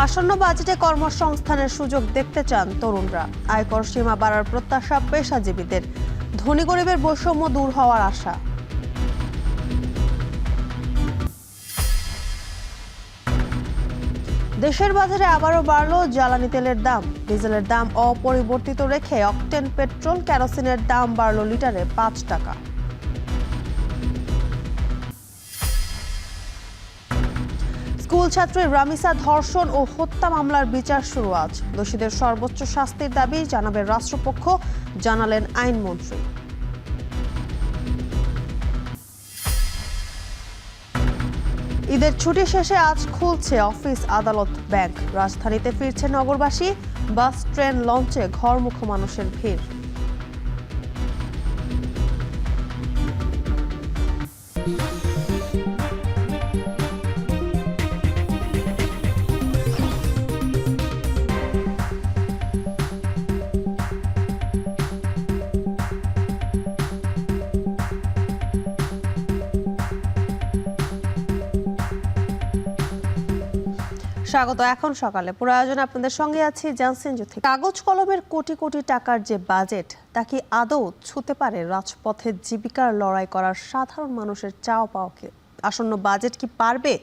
আসন্ন বাজেটে কর্মসংস্থানের সুযোগ দেখতে চান তরুণরা। আয়কর সীমা বাড়ার প্রত্যাশা পেশাজীবীদের। ধনী গরিবের বৈষম্য দূর হওয়ার আশা। দেশের বাজারে আবারও বাড়ল জ্বালানি তেলের দাম। ডিজেলের দাম অপরিবর্তিত রেখে অকটেন পেট্রোল কেরোসিনের দাম বাড়ল লিটারে 5 টাকা। স্কুল ছাত্রী রামিসা ধর্ষণ ও হত্যা মামলার বিচার শুরু আজ। দোষীদের সর্বোচ্চ শাস্তির দাবি জানাবে রাষ্ট্রপক্ষ, জানালেন আইনমন্ত্রী। ঈদের ছুটি শেষে আজ খুলছে অফিস, আদালত, ব্যাংক। রাজধানীতে ফিরছে নগরবাসী। বাস, ট্রেন, লঞ্চে ঘরমুখো মানুষের ভিড়। স্বাগত। এখন সকালে পুরো আয়োজনে আপনাদের সঙ্গে আছি জানসিন জ্যোতি। কাগজ কলমের কোটি কোটি টাকার যে বাজেট, তা কি আদৌ ছুঁতে পারে রাজপথে জীবিকার লড়াই করার সাধারণ মানুষের চাওয়া পাওয়াকে? আসন্ন বাজেট কি পারবে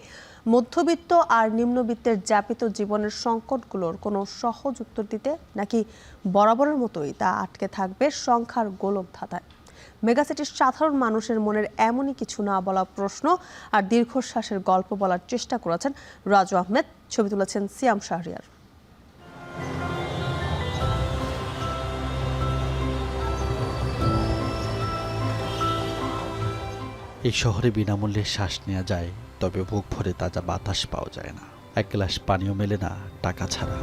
মধ্যবিত্ত আর নিম্নবিত্তের যাপিত জীবনের সংকটগুলোর কোনো সহজ উত্তর দিতে, নাকি বরাবরের মতোই তা আটকে থাকবে সংখ্যার গোলক ধাঁধায়? মেগাসিটির সাধারণ মানুষের মনের এমনই কিছু না বলা প্রশ্ন আর দীর্ঘশ্বাসের গল্প বলার চেষ্টা করেছেন রাজু আহমেদ। ছবি তুলেছেন সিয়াম শাহরিয়ার। এই শহরে বিনামূল্যে শ্বাস নেওয়া যায়, তবে বুক ভরে তাজা বাতাস পাওয়া যায় না। এক গ্লাস পানিও মেলে না টাকা ছাড়া।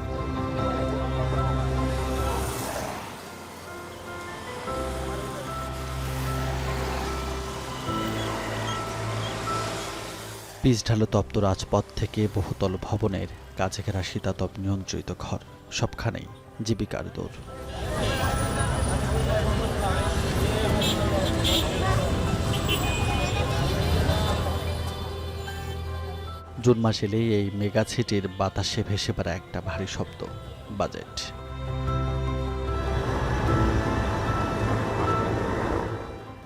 পিচ ঢালো তপ্ত রাজপথ থেকে বহুতল ভবনের কাছে ঘেরা শীতাতপ নিয়ন্ত্রিত ঘর, সবখানেই জীবিকার দৌড়। জুন মাস এলেই এই মেগা সিটির বাতাসে ভেসে বেড়ায় একটা ভারী শব্দ, বাজেট।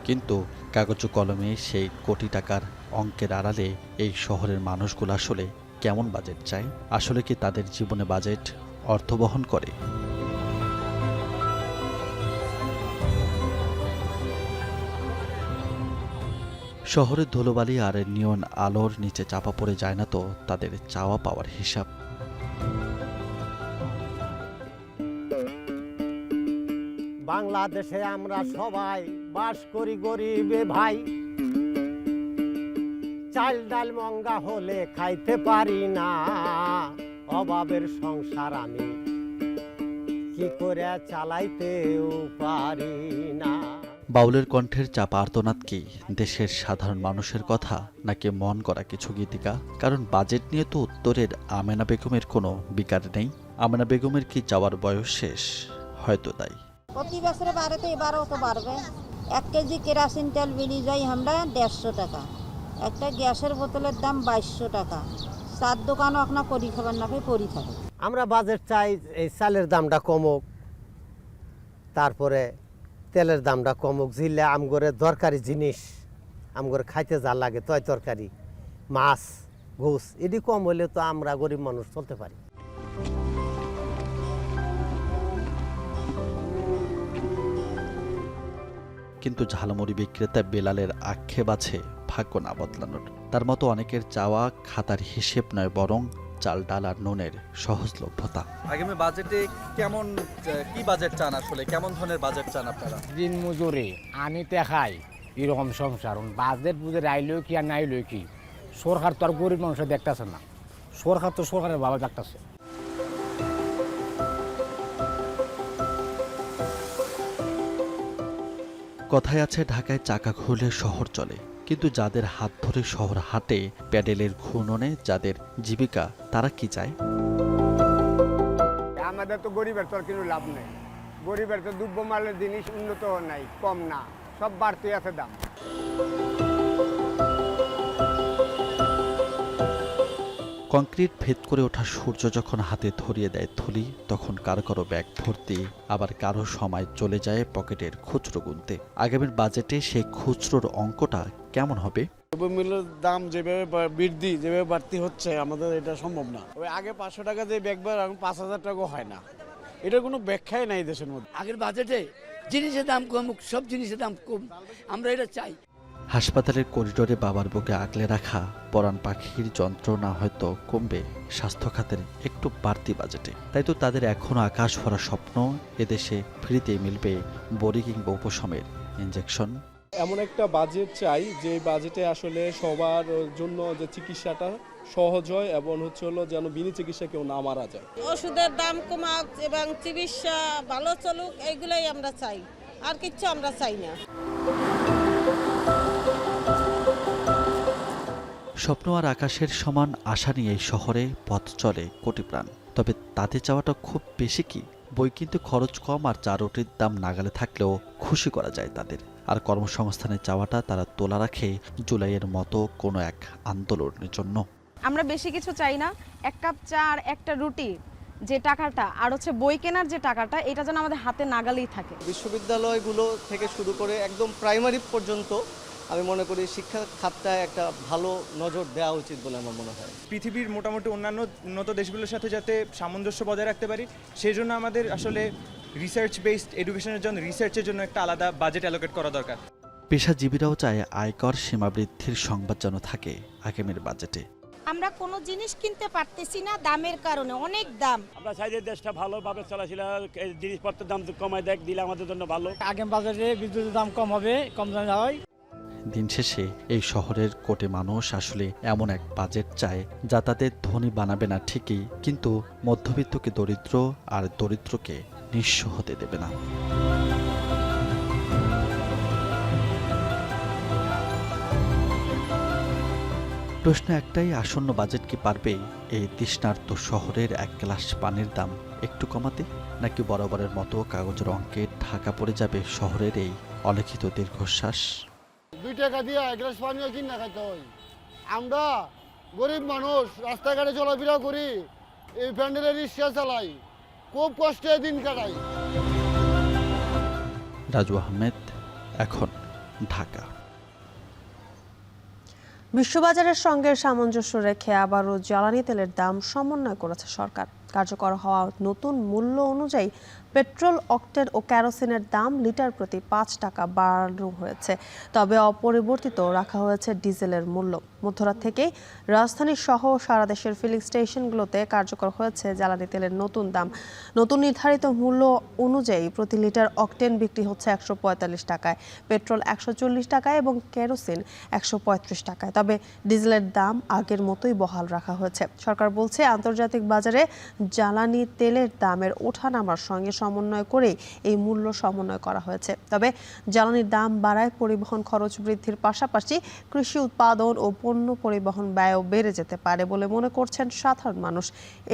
কিন্তু কাগজ কলমে সেই কোটি টাকার অঙ্কের আড়ালে এই শহরের মানুষগুলো আসলে কেমন বাজেট চায়? আসলে কি তাদের জীবনে বাজেট অর্থ বহন করে? শহরের ধুলোবালি আর নিয়ন আলোর নিচে চাপা পড়ে যায় না তো তাদের চাওয়া পাওয়ার হিসাব? বাংলাদেশে আমরা সবাই বাস করি গরিবে ভাই, চাল ডাল মঙ্গা হলে খাইতে পারি না, অভাবের সংসার আমি কি করে চালাইতেও পারি না। বাউলের কণ্ঠের চাপা আর্তনাদ কি দেশের সাধারণ মানুষের কথা, নাকি মন করা কিছু গীতিকা? কারণ বাজেট নিয়ে তো উত্তরের আমেনা বেগমের কোনো বিকার নেই। আমেনা বেগমের কি যাওয়ার বয়স শেষ? হয়তো তাই। প্রতি বছরে বাড়ে তো এবারও তো বাড়বে। 1 কেজি কেরাসিন তেল বিলি যাই আমরা 150 টাকা, একটা গ্যাসের বোতলের দাম 2200 টাকা। চার দোকানও আপনার করি খাবার না পেয়ে পরি থাকে। আমরা বাজেট চাই এই চালের দামটা কমুক, তারপরে তেলের দামটা কমুক, জিলে আমগরে দরকারি জিনিস আমগরে খাইতে যা লাগে তয় তরকারি, মাছ, ঘুষ এটি কম হলে তো আমরা গরিব মানুষ চলতে পারি। কিন্তু ঝালমুড়ি বিক্রেতা বেলালের আক্ষেপ আছে ভাগ্য না বদলানোর। তার মতো অনেকের চাওয়া খাতার হিসেব নয়, বরং চাল ডাল আর নুনের সহজলভ্যতা। আগামী বাজেটে কেমন কি বাজেট চান, আসলে কেমন ধরনের বাজেট চান আপনারা? দিন মজুরি আনিতে খাই এরকম সংসার। বাজেট বুঝে আইলেও কি আর নাইলেও কি, সরকার তো আর গরিব মানুষের দেখতেছে না, সরকার তো সরকারের ভাবে দেখতেছে। কথায় আছে ঢাকায় চাকা ঘুরলে শহর চলে, কিন্তু যাদের হাত ধরে শহর হাঁটে প্যাডেলের ঘূর্ণনে, যাদের জীবিকা, তারা কি চায়? আমাদের তো গরিবের তো আর কিছু লাভ নেই। গরিবের তো দ্রব্যমালের জিনিস উন্নত নাই, কম না, সব বাড়তে আছে দাম। কংক্রিট ভেদ করে ওঠা সূর্য যখন হাতে ধরিয়ে দেয় থলি, তখন কারো কারো ব্যাগ ভর্তি, আবার কারো সময় চলে যায় পকেটের খুচরো গুনতে। আগামীর বাজেটে সেই খুচরোর অঙ্কটা কেমন হবে? দ্রব্যমূল্যের দাম যেভাবে বৃদ্ধি যেভাবে বাড়তি হচ্ছে, আমাদের এটা সম্ভব না। ওই আগে 500 টাকা দিয়ে ব্যাগ বার, এখন 5000 টাকাও হয় না। এটার কোনো ব্যাখ্যাই নাই দেশের মধ্যে। আগের বাজেটে জিনিসের দাম কমুক, সব জিনিসের দাম কম, আমরা এটা চাই। হাসপাতালের করিডোরে বাবার বুকে আগলে রাখা পরাণ পাখির যন্ত্রণা হয়তো কমবে স্বাস্থ্য খাতের একটু বাড়তি বাজেটে। তাই তো তাদের এখনো আকাশ ভরা স্বপ্ন, এদেশে ফ্রিতেই মিলবে বড়ি কিংবা উপশমের ইনজেকশন। এমন একটা বাজেট চাই যে বাজেটে আসলে সবার জন্য যে চিকিৎসাটা সহজ হয় এবং যেন বিনা চিকিৎসা কেউ না মারা যায়। ওষুধের দাম কমাক এবং চিকিৎসা ভালো চলুক, এইগুলাই আমরা চাই, আর কিচ্ছু আমরা চাই না। স্বপ্ন আর আকাশের সমান আশা নিয়ে এই শহরে পথ চলে কোটি প্রাণ। তবে তাতে চাওয়াটা খুব বেশি কি? বই কিন্তু খরচ কম আর চা রুটির দাম নাগালে থাকলেও খুশি করা যায় তাদের। আর কর্মসংস্থানের চাওয়াটা তারা তোলা রাখে জুলাইয়ের মতো কোনো এক আন্দোলনের জন্য। আমরা বেশি কিছু চাই না, এক কাপ চা আর একটা রুটি যে টাকাটা, আর বই কেনার যে টাকাটা, এটা যেন আমাদের হাতে নাগালেই থাকে। বিশ্ববিদ্যালয়গুলো থেকে শুরু করে একদম প্রাইমারি পর্যন্ত আমি মনে করি শিক্ষা খাতটায় একটা ভালো নজর দেওয়া উচিত বলে আমার মনে হয়। পৃথিবীর মোটামুটি অন্যান্য উন্নত দেশগুলোর সাথে যাতে সামঞ্জস্য বজায় রাখতে পারি, সেই জন্য আমাদের আসলে রিসার্চ বেসড এডুকেশনের জন্য, রিসার্চের জন্য একটা আলাদা বাজেট অ্যালোকেট করা দরকার। পেশাজীবীরাও চায় আয়কর সীমা বৃদ্ধির সংবাদ যেন থাকে আগামীর বাজেটে। আমরা কোনো জিনিস কিনতে পারতেছি না দামের কারণে, অনেক দাম। আমরা চাই যে দেশটা ভালোভাবে চলাচল, জিনিসপত্রের দাম কমায় দিলে আমাদের জন্য ভালো। আগামী বাজেটে বিদ্যুতের দাম কম হবে, কম দামে হয়। দিন শেষে এই শহরের কোটি মানুষ আসলে এমন এক বাজেট চায় যা তাদের ধনী বানাবে না ঠিকই, কিন্তু মধ্যবিত্তকে দরিদ্র আর দরিদ্রকে নিঃস্ব হতে দেবে না। প্রশ্ন একটাই, আসন্ন বাজেট কি পারবে এই তৃষ্ণার্ত শহরের এক গ্লাস পানির দাম একটু কমাতে, নাকি বরাবরের মতো কাগজের অঙ্কে ঢাকা পড়ে যাবে শহরের এই অলিখিত দীর্ঘশ্বাস? 2 টাকা দিয়ে এক গ্লাস পানিও কিনা খাইতে হয়। আমরা গরিব মানুষ, রাস্তাঘাটে চলাফেরা করি, এই প্যান্ডেলের রিক্সা চালাই, খুব কষ্টে দিন কাটাই। রাজু আহমেদ, এখন, ঢাকা। বিশ্ববাজারের সঙ্গে সামঞ্জস্য রেখে আবারও জ্বালানি তেলের দাম সমন্বয় করেছে সরকার। কার্যকর হওয়া নতুন মূল্য অনুযায়ী পেট্রোল, অক্টেন ও কেরোসিনের দাম লিটার প্রতি 5 টাকা বাড়ানো হয়েছে। তবে অপরিবর্তিত রাখা হয়েছে ডিজেলের মূল্য। মধ্যরাত থেকেই রাজধানী সহ সারা দেশের ফিলিং স্টেশনগুলোতে কার্যকর হয়েছে জ্বালানি তেলের নতুন দাম। নতুন নির্ধারিত মূল্য অনুযায়ী প্রতি লিটার অক্টেন বিক্রি হচ্ছে 145 টাকায়, পেট্রোল 140 টাকায় এবং কেরোসিন 135 টাকায়। তবে ডিজেলের দাম আগের মতোই বহাল রাখা হয়েছে। সরকার বলছে, আন্তর্জাতিক বাজারে জ্বালানি তেলের দামের ওঠানামার সঙ্গে সমন্বয় করে এই মূল্য সমন্বয় করা হয়েছে। তবে জ্বালানির দাম বাড়ায় পরিবহন খরচ বৃদ্ধির পাশাপাশি কৃষি উৎপাদন ও পণ্য পরিবহন ব্যয়ও বেড়ে যেতে পারে বলে মনে করছেন সাধারণ মানুষ।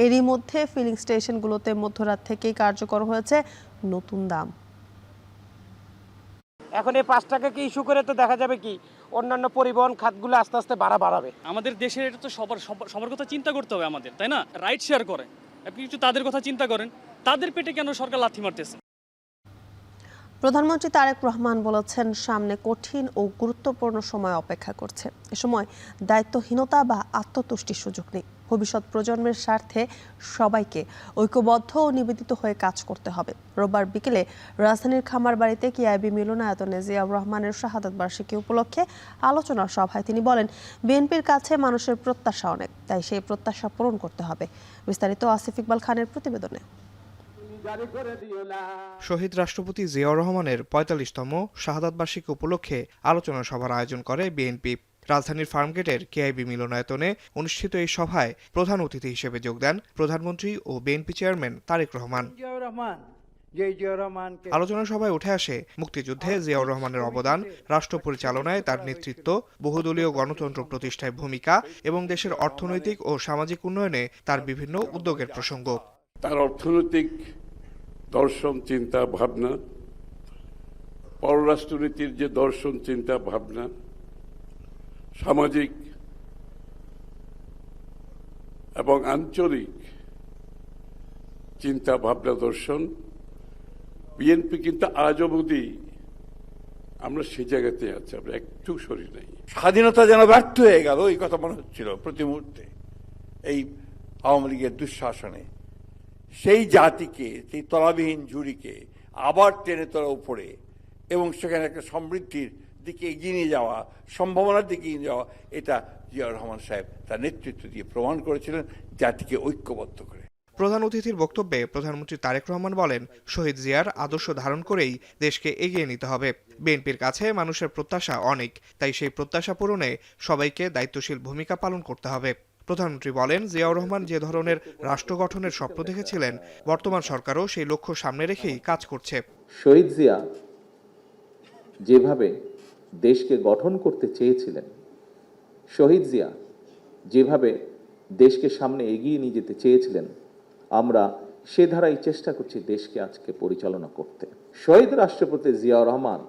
এরই মধ্যে ফিলিং স্টেশনগুলোতে মধ্যরাত থেকেই কার্যকর হয়েছে নতুন দাম। এখন এই 5 টাকাকে ইস্যু করে তো দেখা যাবে কি অন্যান্য পরিবহন খাতগুলো আস্তে আস্তে বাড়াবে। আমাদের দেশের এটা তো সবার কথা চিন্তা করতে হবে আমাদের, তাই না? রাইট শেয়ার করে, আপনি একটু তাদের কথা চিন্তা করেন, তাদের পেটে কেন সরকার লাথি মারতেছে? প্রধানমন্ত্রী তারেক রহমান বলেছেন, সামনে কঠিন ও গুরুত্বপূর্ণ সময় অপেক্ষা করছে। এ সময় দায়িত্বহীনতা বা আত্মতুষ্টির সুযোগ নেই। ভবিষ্যৎ প্রজন্মের স্বার্থে সবাইকে ঐক্যবদ্ধ ও নিবেদিত হয়ে কাজ করতে হবে। রোববার বিকেলে রাজধানীর খামারবাড়িতে কেআইবি মিলনায়তনে জিয়াউর রহমানের শাহাদাত বার্ষিকী উপলক্ষে আলোচনা সভায় তিনি বলেন, বিএনপির কাছে মানুষের প্রত্যাশা অনেক, তাই সেই প্রত্যাশা পূরণ করতে হবে। বিস্তারিত আসিফ ইকবাল খানের প্রতিবেদনে। শহীদ রাষ্ট্রপতি জিয়াউর রহমানের ৪৫তম শাহাদাত বার্ষিকী উপলক্ষে আলোচনা সভার আয়োজন করে বিএনপি। রাজধানীর ফার্মগেটের কেআইবি মিলনায়তনে অনুষ্ঠিত এই সভায় প্রধান অতিথি হিসেবে যোগ দেন প্রধানমন্ত্রী ও বিএনপি চেয়ারম্যান তারেক রহমান। আলোচনা সভায় উঠে আসে মুক্তিযুদ্ধে জিয়াউর রহমানের অবদান, রাষ্ট্র পরিচালনায় তার নেতৃত্ব, বহুদলীয় গণতন্ত্র প্রতিষ্ঠায় ভূমিকা এবং দেশের অর্থনৈতিক ও সামাজিক উন্নয়নে তার বিভিন্ন উদ্যোগের প্রসঙ্গ। তার অর্থনৈতিক দর্শন, চিন্তা ভাবনা, পররাষ্ট্রনীতির যে দর্শন, চিন্তা ভাবনা, সামাজিক এবং আঞ্চলিক চিন্তা ভাবনা দর্শন বিএনপি কিন্তু আজ অবধি আমরা সেই জায়গাতে আছি, আমরা একটু সরি নাই। স্বাধীনতা যেন ব্যর্থ হয়ে গেল এই কথা মনে হচ্ছিল প্রতি মুহূর্তে এই আওয়ামী লীগের দুঃশাসনে। সেই জাতিকে, সেই তলাবিহীন ঝুড়িকে আবার টেনে তোলা উপরে এবং সেখানে একটা সমৃদ্ধির দিকে এগিয়ে নিয়ে যাওয়া, সম্ভাবনার দিকে এগিয়ে যাওয়া, এটা জিয়াউর রহমান সাহেব তার নেতৃত্ব দিয়ে প্রমাণ করেছিলেন, জাতিকে ঐক্যবদ্ধ করে। প্রধান অতিথির বক্তব্যে প্রধানমন্ত্রী তারেক রহমান বলেন, শহীদ জিয়ার আদর্শ ধারণ করেই দেশকে এগিয়ে নিতে হবে। বিএনপির কাছে মানুষের প্রত্যাশা অনেক, তাই সেই প্রত্যাশা পূরণে সবাইকে দায়িত্বশীল ভূমিকা পালন করতে হবে। প্রধানমন্ত্রী বলেন, জিয়াউর রহমান যে ধরনের রাষ্ট্র গঠনের স্বপ্ন দেখেছিলেন, বর্তমান সরকারও সেই লক্ষ্য সামনে রেখেই কাজ করছে। শহীদ জিয়া যেভাবে দেশকে গঠন করতে চেয়েছিলেন, শহীদ জিয়া যেভাবে দেশকে সামনে এগিয়ে নিয়ে যেতে চেয়েছিলেন, আমরা সে ধারাই চেষ্টা করছি দেশকে আজকে পরিচালনা করতে। শহীদ রাষ্ট্রপতি জিয়াউর রহমান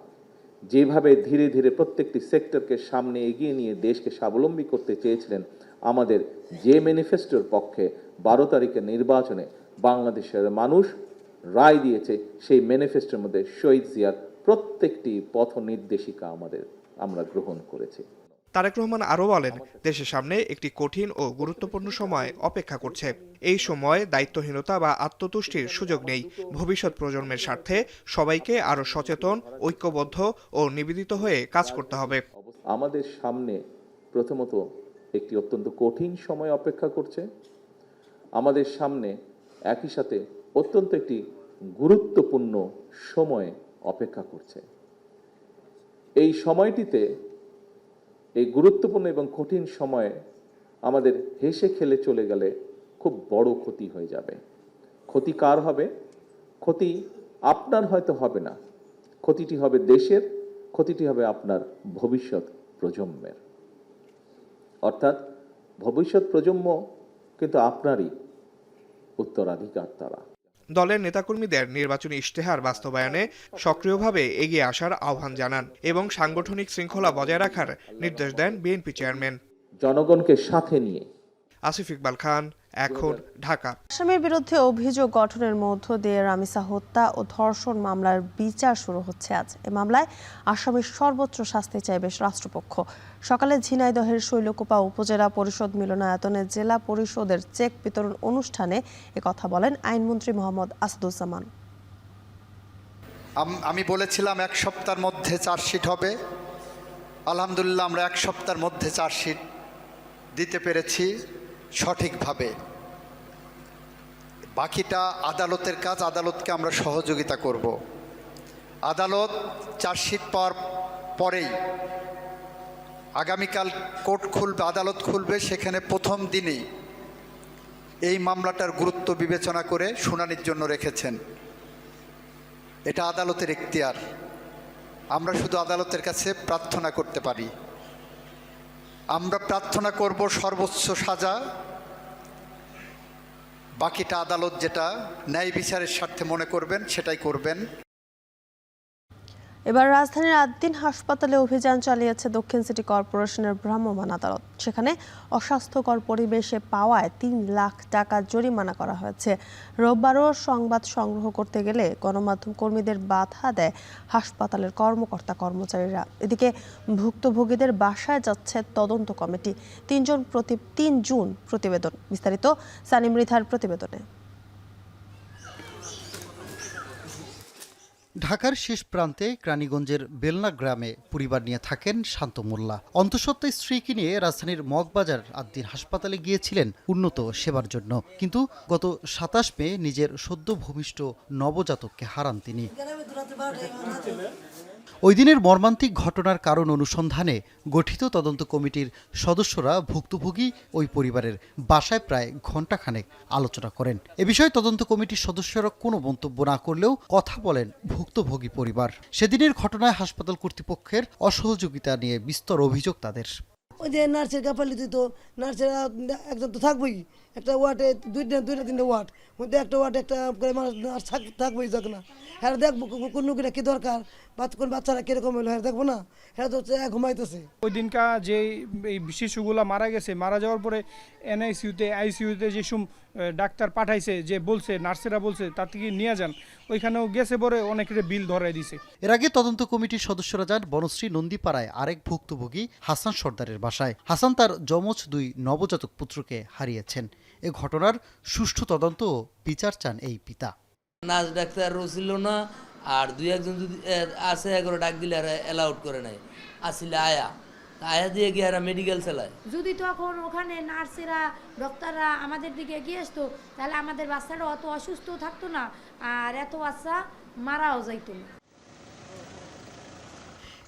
যেভাবে ধীরে ধীরে প্রত্যেকটি সেক্টরকে সামনে এগিয়ে নিয়ে দেশকে স্বাবলম্বী করতে চেয়েছিলেন, আমাদের যে ম্যানিফেস্টোর পক্ষে 12 তারিখের নির্বাচনে বাংলাদেশের মানুষ রায় দিয়েছে, সেই ম্যানিফেস্টোর মধ্যে শহীদ জিয়ার প্রত্যেকটি পথ নির্দেশিকা আমরা গ্রহণ করেছি। তারেক রহমান আরও বলেন, দেশের সামনে একটি কঠিন ও গুরুত্বপূর্ণ সময় অপেক্ষা করছে। এই সময় দায়িত্বহীনতা বা আত্মতুষ্টির সুযোগ নেই। ভবিষ্যৎ প্রজন্মের স্বার্থে সবাইকে আরও সচেতন, ঐক্যবদ্ধ ও নিবেদিত হয়ে কাজ করতে হবে। আমাদের সামনে প্রথমত একটি অত্যন্ত কঠিন সময় অপেক্ষা করছে, আমাদের সামনে একই সাথে অত্যন্ত একটি গুরুত্বপূর্ণ সময় অপেক্ষা করছে। এই সময়টিতে, এই গুরুত্বপূর্ণ এবং কঠিন সময়ে আমাদের হেসে খেলে চলে গেলে খুব বড় ক্ষতি হয়ে যাবে। ক্ষতি কার হবে? ক্ষতি আপনার হয়তো হবে না, ক্ষতিটি হবে দেশের, ক্ষতিটি হবে আপনার ভবিষ্যৎ প্রজন্মের। অর্থাৎ ভবিষ্যৎ প্রজন্ম কিন্তু আপনারই উত্তরাধিকার। তারা দলের নেতাকর্মীদের নির্বাচনী ইশতেহার বাস্তবায়নে সক্রিয়ভাবে এগিয়ে আসার আহ্বান জানান এবং সাংগঠনিক শৃঙ্খলা বজায় রাখার নির্দেশ দেন বিএনপি চেয়ারম্যান। জনগণকে সাথে নিয়ে। আসিফ ইকবাল খান, এখন, ঢাকা। আসামির বিরুদ্ধে অভিযোগ গঠনের মধ্য দিয়ে রামিসা হত্যা ও ধর্ষণ মামলার বিচার শুরু হচ্ছে আজ। এ মামলায় আসামির সর্বোচ্চ শাস্তি চাইবে রাষ্ট্রপক্ষ। সকালে ঝিনাইদহের শৈলকুপা উপজেলা পরিষদ মিলনায়তনে জেলা পরিষদের চেক বিতরণ অনুষ্ঠানে একথা বলেন আইনমন্ত্রী মোহাম্মদ আসাদুজ্জামান। আমি বলেছিলাম 1 সপ্তাহের মধ্যে চার্জশিট হবে। আলহামদুলিল্লাহ আমরা 1 সপ্তাহের মধ্যে চার্জশিট দিতে পেরেছি সঠিকভাবে। বাকিটা আদালতের কাজ, আদালতকে আমরা সহযোগিতা করব। আদালত চার্জশিট পাওয়ার পরেই আগামীকাল কোর্ট খুলবে, আদালত খুলবে, সেখানে প্রথম দিনেই এই মামলাটার গুরুত্ব বিবেচনা করে শুনানির জন্য রেখেছেন। এটা আদালতের এখতিয়ার, আমরা শুধু আদালতের কাছে প্রার্থনা করতে পারি। আমরা প্রার্থনা করব সর্বোচ্চ সাজা, বাকিটা আদালত যেটা ন্যায় বিচারের স্বার্থে মনে করবেন সেটাই করবেন। এবার রাজধানীর আদ্দিন হাসপাতালে অভিযান চালিয়েছে দক্ষিণ সিটি কর্পোরেশনের ভ্রাম্যমাণ আদালত। সেখানে অস্বাস্থ্যকর পরিবেশে পাওয়ায় 3 লাখ টাকা জরিমানা করা হয়েছে। রোববারও সংবাদ সংগ্রহ করতে গেলে গণমাধ্যম কর্মীদের বাধা দেয় হাসপাতালের কর্মকর্তা কর্মচারীরা। এদিকে ভুক্তভোগীদের বাসায় যাচ্ছে তদন্ত কমিটি। 3 জুন প্রতিবেদন। বিস্তারিত সানি মৃধার প্রতিবেদনে। ঢাকার শেষ প্রান্তে কেরানীগঞ্জের বেলনা গ্রামে পরিবার নিয়ে থাকেন শান্ত মোল্লা। অন্তঃসত্ত্বা স্ত্রীকে নিয়ে রাজধানীর মগবাজার আদ্দিন হাসপাতালে গিয়েছিলেন উন্নত সেবার জন্য, কিন্তু গত 27 মে নিজের সদ্য ভূমিষ্ঠ নবজাতককে হারান তিনি। ওই দিনের মর্মান্তিক ঘটনার কারণ অনুসন্ধানে গঠিত তদন্ত কমিটির সদস্যরা ভুক্তভোগী ওই পরিবারের বাসায় প্রায় ঘণ্টাখানেক আলোচনা করেন। এ বিষয়ে তদন্ত কমিটির সদস্যরা কোনো মন্তব্য না করলেও কথা বলেন ভুক্তভোগী পরিবার। সেদিনের ঘটনায় হাসপাতাল কর্তৃপক্ষের অসহযোগিতা নিয়ে বিস্তর অভিযোগ তাদের। ওই যে নার্সের গাফালি দিত, নার্সেরা একজন তো থাকবেই, একটা ওয়ার্ডে 2-3 ওয়ার্ড, মধ্যে একটা ওয়ার্ডে একটা নার্স থাকবেই, যাক না হ্যাঁ দেখবো কোন কি দরকার বাচ্চারা কিরকম হলো হ্যাঁ দেখবো না, হ্যাঁ তো ঘুমাইতেছে। ওই দিনকা যে এই শিশুগুলা মারা গেছে, মারা যাওয়ার পরে এনআইসিউতে আইসিইউতে যেসব ডাক্তার পাঠাইছে, যে বলছে নার্সেরা বলছে তার থেকে নিয়ে যান, ওইখানেও গেছে পরে অনেকের বিল ধরাই দিছে। এর আগে তদন্ত কমিটির সদস্যরা যান বনশ্রী নন্দীপাড়ায় আরেক ভুক্তভোগী হাসান সর্দারের বাসায়। হাসান তার যমজ 2 নবজাতক পুত্রকে হারিয়েছেন। এ ঘটনার সুষ্ঠু তদন্ত ও বিচার চান এই পিতা। নার্স ডাক্তার ছিল না, আর 2-1 যদি আছে এগুলো ডাক দিলে আর অ্যালাউড করে নাই, আসলে আয়া দিয়ে গিয়ে আর মেডিকেল চালায়। যদি তখন ওখানে নার্সেরা ডাক্তাররা আমাদের দিকে এগিয়ে আসতো, তাহলে আমাদের বাচ্চারা অত অসুস্থ থাকতো না, আর এত বাচ্চা মারাও যাইতো না।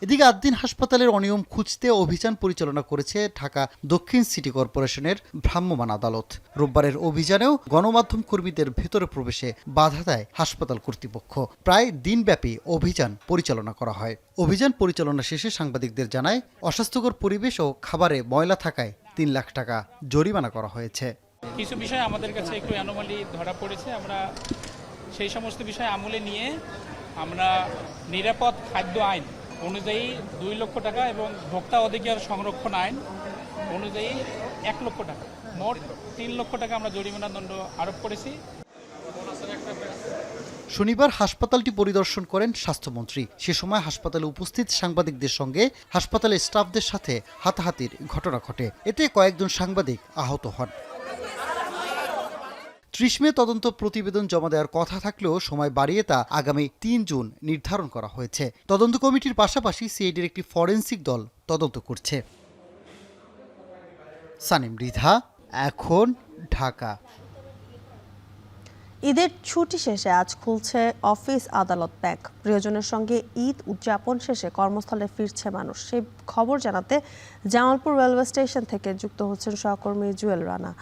এদিকে আদ্দিন হাসপাতালের অনিয়ম খুঁজতে অভিযান পরিচালনা করেছে ঢাকা দক্ষিণ সিটি কর্পোরেশনের ভ্রাম্যমাণ আদালত। রোববারের অভিযানেও গণমাধ্যম কর্মীদের ভেতরে প্রবেশে বাধা দেয় হাসপাতাল কর্তৃপক্ষ। প্রায় দিনব্যাপী অভিযান পরিচালনা করা হয়। অভিযান পরিচালনা শেষে সাংবাদিকদের জানায়, অস্বাস্থ্যকর পরিবেশ ও খাবারে ময়লা থাকায় 3 লাখ টাকা জরিমানা করা হয়েছে। কিছু বিষয় আমাদের কাছে একটু অ্যানোমালি ধরা পড়েছে, আমরা সেই সমস্ত বিষয় আমলে নিয়ে আমরা নিরাপদ খাদ্য আইন অনুযায়ী 2 লক্ষ টাকা এবং ভোক্তা অধিকার সংরক্ষণ আইন অনুযায়ী 1 লক্ষ টাকা, মোট 3 লক্ষ টাকা আমরা জরিমানা দণ্ড আরোপ করেছি। শনিবার হাসপাতালটি পরিদর্শন করেন স্বাস্থ্যমন্ত্রী। সে সময় হাসপাতালে উপস্থিত সাংবাদিকদের সঙ্গে হাসপাতালের স্টাফদের সাথে হাতাহাতির ঘটনা ঘটে। এতে কয়েকজন সাংবাদিক আহত হন। 30 মে তদন্ত প্রতিবেদন জমা দেওয়ার কথা থাকলেও সময় বাড়িয়ে তা আগামী 3 জুন নির্ধারণ করা হয়েছে। তদন্ত কমিটির পাশাপাশি সিআইডির একটি ফরেনসিক দল তদন্ত করছে। সানিম রিধা, এখন ঢাকা। ঈদের ছুটি শেষে আজ খুলছে অফিস, আদালত, ব্যাংক। প্রিয়জনের সঙ্গে ঈদ উদযাপন শেষে কর্মস্থলে ফিরছে মানুষ। সেই খবর জানাতে জামালপুর রেলওয়ে স্টেশন থেকে যুক্ত হচ্ছেন সহকর্মী জুয়েল রানা।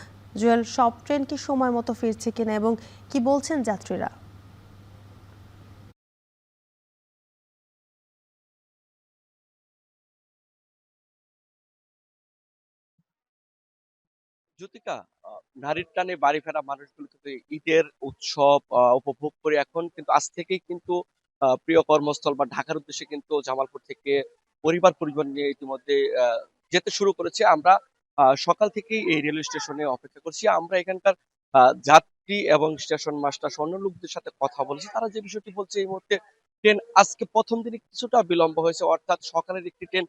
জুয়েল, সব ট্রেন কি সময় মতো ফিরছে কিনা এবং কি বলছেন যাত্রীরা? জ্যোতিকা, নারীর টানে বাড়ি ফেরা মানুষগুলো কিন্তু ঈদের উৎসব উপভোগ করে এখন কিন্তু আজ থেকেই কিন্তু প্রিয় কর্মস্থল বা ঢাকার উদ্দেশ্যে কিন্তু জামালপুর থেকে পরিবার নিয়ে ইতিমধ্যে যেতে শুরু করেছে। আমরা সকাল থেকেই এই রেলওয়ে স্টেশনে অপেক্ষা করছি। আমরা এখানকার যাত্রী এবং স্টেশন মাস্টার অন্য লোকদের সাথে কথা বলছি। তারা যে বিষয়টি বলছে, এই মুহূর্তে ট্রেন আজকে প্রথম দিনে কিছুটা বিলম্ব হয়েছে, অর্থাৎ সকালের একটি ট্রেন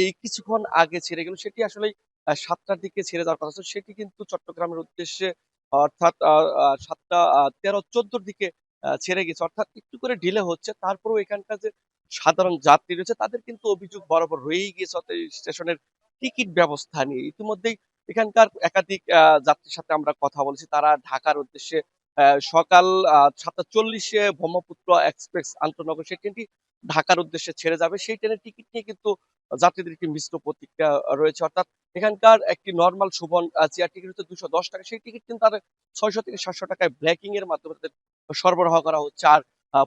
এই কিছুক্ষণ আগে ছেড়ে গেল। সেটি আসলে 7টার দিকে ছেড়ে যাওয়ার কথা ছিল, সেটি কিন্তু চট্টগ্রামের উদ্দেশ্যে অর্থাৎ 7টা 13-14 দিকে ছেড়ে গেছে, অর্থাৎ একটু করে ডিলে হচ্ছে। তারপরেও এখানকার যে সাধারণ যাত্রী রয়েছে তাদের কিন্তু অভিযোগ বরাবর রয়েই গিয়েছে অর্থাৎ স্টেশনের টিকিট ব্যবস্থা নিয়ে। ইতিমধ্যেই এখানকার একাধিক যাত্রীর সাথে আমরা কথা বলেছি। তারা ঢাকার উদ্দেশ্যে সকাল 7:40 ব্রহ্মপুত্র এক্সপ্রেস আন্তনগর সেই ট্রেনটি ঢাকার উদ্দেশ্যে ছেড়ে যাবে। সেই ট্রেনের টিকিট নিয়ে কিন্তু যাত্রীদের একটি মিশ্র প্রতিক্রিয়া রয়েছে। অর্থাৎ এখানকার একটি নর্মাল সুবন চেয়ার টিকিট হচ্ছে 210 টাকা, সেই টিকিট কিন্তু তার 600 থেকে 700 টাকায় ব্ল্যাকিং এর মাধ্যমে তাদের সরবরাহ করা হচ্ছে। আর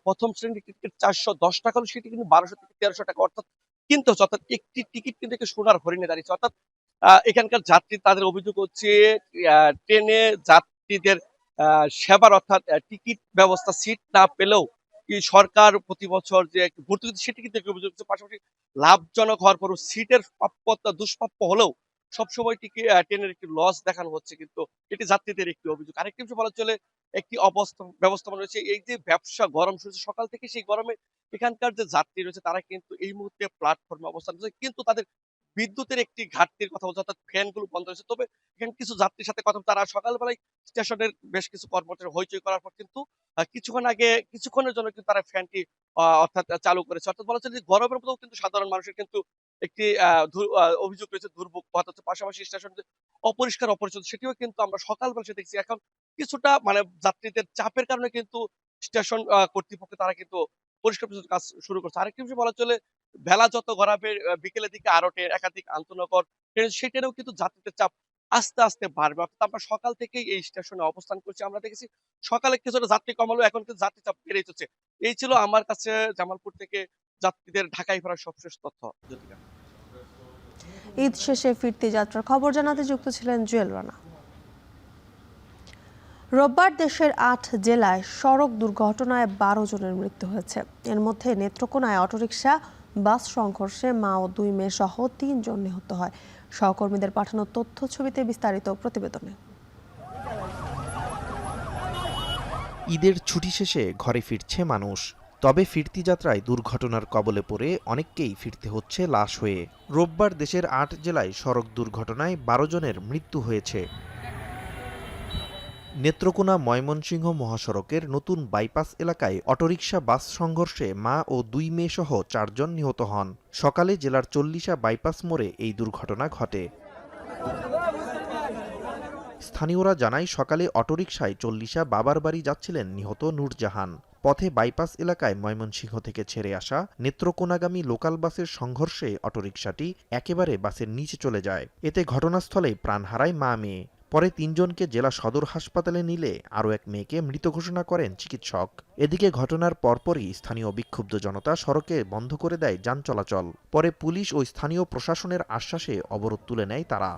প্রথম শ্রেণীর টিকিট 410 টাকা হলো, সেটি কিন্তু 1200 থেকে 1300 টাকা অর্থাৎ কিন্তু অর্থাৎ একটি টিকিট কিন্তু সোনার হরিণে দাঁড়িয়েছে। অর্থাৎ এখানকার যাত্রী তাদের অভিযোগ হচ্ছে ট্রেনে যাত্রীদের সেবার অর্থাৎ টিকিট ব্যবস্থা সিট না পেলেও সরকার প্রতি বছর যে ভর্তি সেটি কিন্তু অভিযোগ হচ্ছে। পাশাপাশি লাভজনক হওয়ার পরও সিটের প্রাপ্যতা দুষ্প্রাপ্য হলেও সবসময় ট্রেনের একটি লস দেখানো হচ্ছে, কিন্তু এটি যাত্রীদের একটি অভিযোগ। আরেকটি বিষয় বলা চলে, একটি ব্যবস্থাপনা রয়েছে। এই যে ব্যবসা গরম শুরু সকাল থেকে, সেই গরমে এখানকার যে যাত্রী রয়েছে তারা কিন্তু এই মুহূর্তে প্ল্যাটফর্মে অবস্থান করছে, কিন্তু তাদের বিদ্যুতের একটি ঘাটতির কথা বলছে, অর্থাৎ ফ্যান গুলো বন্ধ হয়েছে। তবে এখানে কিছু যাত্রীর সাথে কথা, তারা সকালবেলায় স্টেশনের বেশ কিছু কর্মচারী হইচই করার পর কিন্তু কিছুক্ষণের জন্য কিন্তু তারা ফ্যানটি অর্থাৎ চালু করেছে। অর্থাৎ বলা চলে যে গরমের মধ্যেও কিন্তু সাধারণ মানুষের কিন্তু একটি অভিযোগ রয়েছে, দুর্ভোগ পোহাতে হচ্ছে। পাশাপাশি স্টেশন অপরিষ্কার অপরিচ্ছন্ন, সেটিও কিন্তু আমরা সকালবেলা সে দেখছি। এখন কিছুটা মানে যাত্রীদের চাপের কারণে কিন্তু স্টেশন কর্তৃপক্ষ তারা কিন্তু পরিষ্কার পরিচ্ছন্ন কাজ শুরু করছে। আরেকটি বিষয় বলা চলে, বেলা যত গড়াবে বিকেলের দিকে আরো ট্রেন, একাধিক আন্তনগর ট্রেন, সেই ট্রেনেও কিন্তু যাত্রীদের চাপ আস্তে আস্তে বাড়বে। অর্থাৎ আমরা সকাল থেকেই এই স্টেশনে অবস্থান করছি। আমরা দেখেছি সকালে কিছুটা যাত্রী কমালো, এখন কিন্তু যাত্রী চাপ বেড়েই চলছে। এই ছিল আমার কাছে জামালপুর থেকে যাত্রীদের ঢাকায় ফেরার সবশেষ তথ্য। ঈদ শেষে ফিরতি যাত্রার খবর জানাতে যুক্ত ছিলেন জুয়েল রানা। রোববার দেশের ৮ জেলায় সড়ক দুর্ঘটনায় ১২ জনের মৃত্যু হয়েছে। এর মধ্যে নেত্রকোনায় অটোরিকশা বাস সংঘর্ষে মা ও ২ মেয়ে সহ ৩ জন নিহত হয়। সহকর্মীদের পাঠানো তথ্য ছবিতে বিস্তারিত প্রতিবেদনে। ঈদের ছুটি শেষে ঘরে ফিরছে মানুষ, তবে ফিরতি যাত্রায় দুর্ঘটনার কবলে পড়ে অনেককেই ফিরতে হচ্ছে লাশ হয়ে। রোববার দেশের ৮ জেলায় সড়ক দুর্ঘটনায় ১২ জনের মৃত্যু হয়েছে। নেত্রকোনা ময়মনসিংহ মহাসড়কের নতুন বাইপাস এলাকায় অটোরিকশা বাস সংঘর্ষে মা ও ২ মেয়ে সহ ৪ জন নিহত হন। সকালে জেলার চল্লিশা বাইপাস মোড়ে এই দুর্ঘটনা ঘটে। স্থানীয়রা জানায় সকালে অটোরিকশায় চল্লিশা বাবার বাড়ি যাচ্ছিলেন নিহত নূরজাহান। পথে বাইপাস এলাকায় ময়মনসিংহ থেকে ছেড়ে আসা নেত্রকোনাগামী লোকাল বাসের সংঘর্ষে অটোরিকশাটি একেবারে বাসের নিচে চলে যায়। এতে ঘটনাস্থলেই প্রাণ হারায় মা মেয়ে। পরে ৩ জনকে জেলা সদর হাসপাতালে নিলে আরও এক মেয়েকে মৃত ঘোষণা করেন চিকিৎসক। এদিকে ঘটনার পরপরই স্থানীয় বিক্ষুব্ধ জনতা সড়কে বন্ধ করে দেয় যান চলাচল। পরে পুলিশ ও স্থানীয় প্রশাসনের আশ্বাসে অবরোধ তুলে নেয় তারা।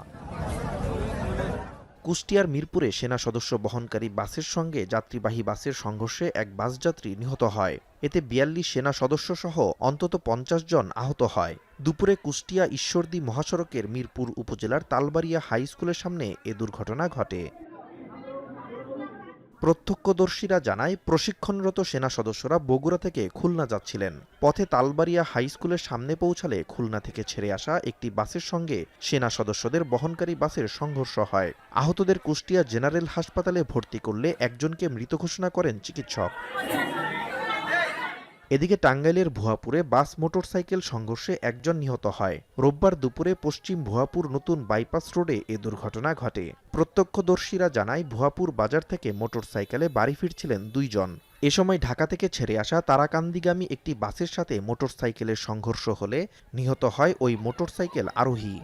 কুষ্টিয়ার মিরপুরে সেনা সদস্য বহনকারী বাসের সঙ্গে যাত্রীবাহী বাসের সংঘর্ষে এক বাসযাত্রী নিহত হয়। এতে ৪২ সেনা সদস্য সহ অন্তত ৫০ জন আহত হয়। দুপুরে কুষ্টিয়া ঈশ্বরদী মহাসড়কের মিরপুর উপজেলার তালবাড়িয়া হাই স্কুলের সামনে এ দুর্ঘটনা ঘটে। প্রত্যক্ষদর্শীরা জানায় প্রশিক্ষণরত সেনা সদস্যরা বগুড়া থেকে খুলনা যাচ্ছিলেন। পথে তালবাড়িয়া হাই স্কুলের সামনে পৌঁছালে খুলনা থেকে ছেড়ে আসা একটি বাসের সঙ্গে সেনা সদস্যদের বহনকারী বাসের সংঘর্ষ হয়। আহতদের কুষ্টিয়া জেনারেল হাসপাতালে ভর্তি করলে একজনকে মৃত ঘোষণা করেন চিকিৎসক। এদিকে টাঙ্গাইলের ভুয়াপুরে বাস মোটরসাইকেল সংঘর্ষে একজন নিহত হয়। রোববার দুপুরে পশ্চিম ভুয়াপুর নতুন বাইপাস রোডে এ দুর্ঘটনা ঘটে। প্রত্যক্ষদর্শীরা জানায় ভুয়াপুর বাজার থেকে মোটরসাইকেলে বাড়ি ফিরছিলেন ২ জন। এ সময় ঢাকা থেকে ছেড়ে আসা তারাকান্দিগামী একটি বাসের সাথে মোটরসাইকেলের সংঘর্ষ হলে নিহত হয় ওই মোটরসাইকেল আরোহী।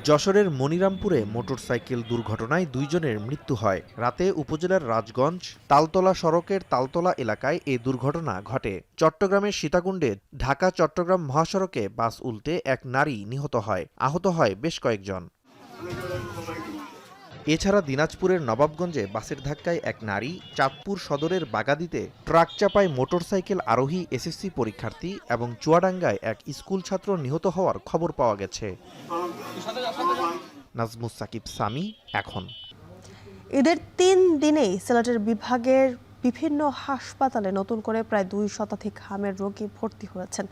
যশোরের মনিরামপুরে মোটরসাইকেল দুর্ঘটনায় ২ জনের মৃত্যু হয়। রাতে উপজেলার রাজগঞ্জ তালতলা সড়কের তালতলা এলাকায় এ দুর্ঘটনা ঘটে। চট্টগ্রামের সীতাকুণ্ডে ঢাকা চট্টগ্রাম মহাসড়কে বাস উল্টে এক নারী নিহত হয়। আহত হয় বেশ কয়েকজন। এছাড়া দিনাজপুরের নবাবগঞ্জে বাসের ধাক্কায় এক নারী, চাঁদপুর সদরের বাগাদিতে ট্রাক চাপায় মোটরসাইকেল আরোহী এসএসসি পরীক্ষার্থী এবং চুয়াডাঙ্গায় এক স্কুল ছাত্র নিহত হওয়ার খবর পাওয়া গেছে। নাজমুস সাকিব সামি, এখন। ঈদের ৩ দিনেই সিলেটের বিভাগের বিভিন্ন হাসপাতালে নতুন করে প্রায় ২ শতাধিক হামের রোগী ভর্তি হয়েছেন,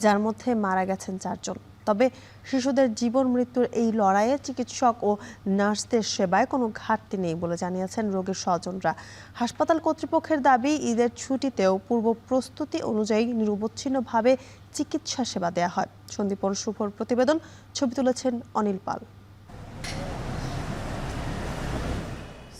যার মধ্যে মারা গেছেন ৪ জন। তবে শিশুদের জীবন মৃত্যুর এই লড়াইয়ে চিকিৎসক ও নার্সদের সেবায় কোনো ঘাটতি নেই বলে জানিয়েছেন রোগীর স্বজনরা। হাসপাতাল কর্তৃপক্ষের দাবি, ঈদের ছুটিতেও পূর্ব প্রস্তুতি অনুযায়ী নিরবচ্ছিন্নভাবে চিকিৎসা সেবা দেওয়া হয়। সন্দীপন শুভর প্রতিবেদন, ছবি তুলেছেন অনিল পাল।